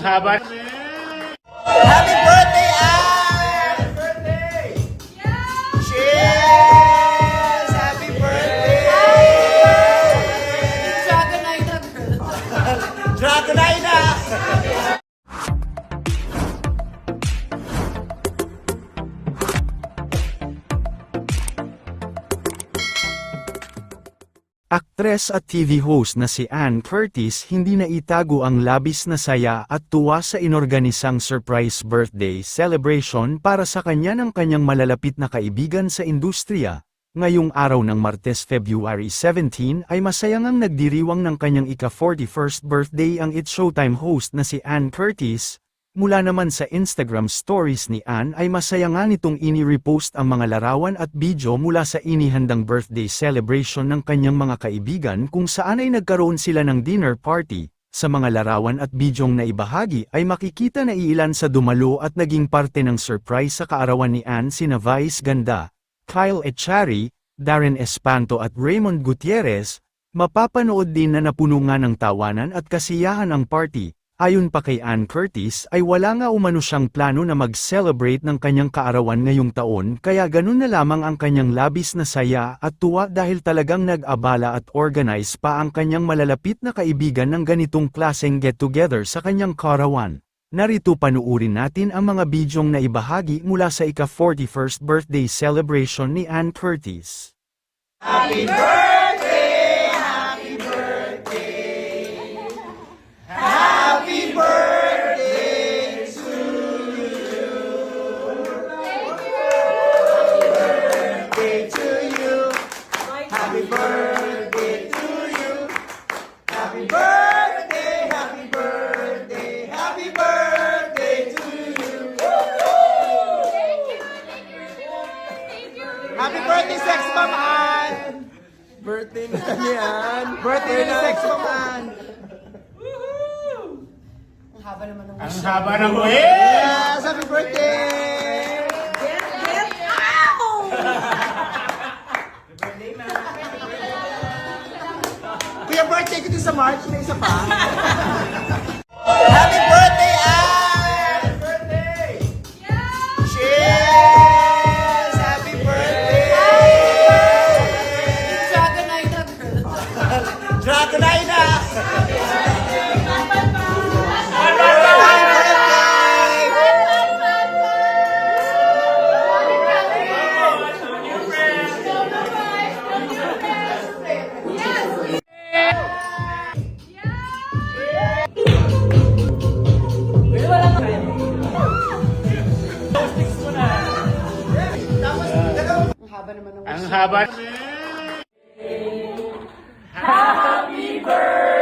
haba. Happy birthday, Ann! Happy birthday! Cheers! Happy birthday! Dragonite girl. Dragonina! Aktres at TV host na si Ann Curtis hindi na itago ang labis na saya at tuwa sa inorganisang surprise birthday celebration para sa kanya ng kanyang malalapit na kaibigan sa industriya. Ngayong araw ng Martes, February 17 ay masayang nagdiriwang ng kanyang ika-41st birthday ang It's Showtime host na si Ann Curtis. Mula naman sa Instagram stories ni Ann ay masaya nga nitong ini-repost ang mga larawan at video mula sa inihandang birthday celebration ng kanyang mga kaibigan kung saan ay nagkaroon sila ng dinner party. Sa mga larawan at bidyong naibahagi ay makikita na iilan sa dumalo at naging parte ng surprise sa kaarawan ni Ann sina Vice Ganda, Kyle Echari, Darren Espanto at Raymond Gutierrez. Mapapanood din na napuno nga ng tawanan at kasiyahan ang party. Ayon pa kay Ann Curtis ay wala nga umano siyang plano na mag-celebrate ng kanyang kaarawan ngayong taon kaya ganun na lamang ang kanyang labis na saya at tuwa dahil talagang nag-abala at organize pa ang kanyang malalapit na kaibigan ng ganitong klaseng get-together sa kanyang kaarawan. Narito panuurin natin ang mga bidyong na ibahagi mula sa ika-41st birthday celebration ni Ann Curtis. Happy birthday! Happy birthday! Happy birthday to you! Happy birthday to you! Happy birthday to you! Happy birthday! Happy birthday! Happy birthday to you! Happy birthday, Sex Mom Ann! Birthday na yan! Birthday ni Sex Mom Ann! Ang haba naman ng Ang haba ng wish! Yes! Happy birthday! Kuya, birthday ko din sa March. May isa pa. Happy birthday, Ann! Happy birthday! Cheers! Happy birthday! Dragonite girl. Dragonina! Ang haba naman ng Ang haba. Happy birthday!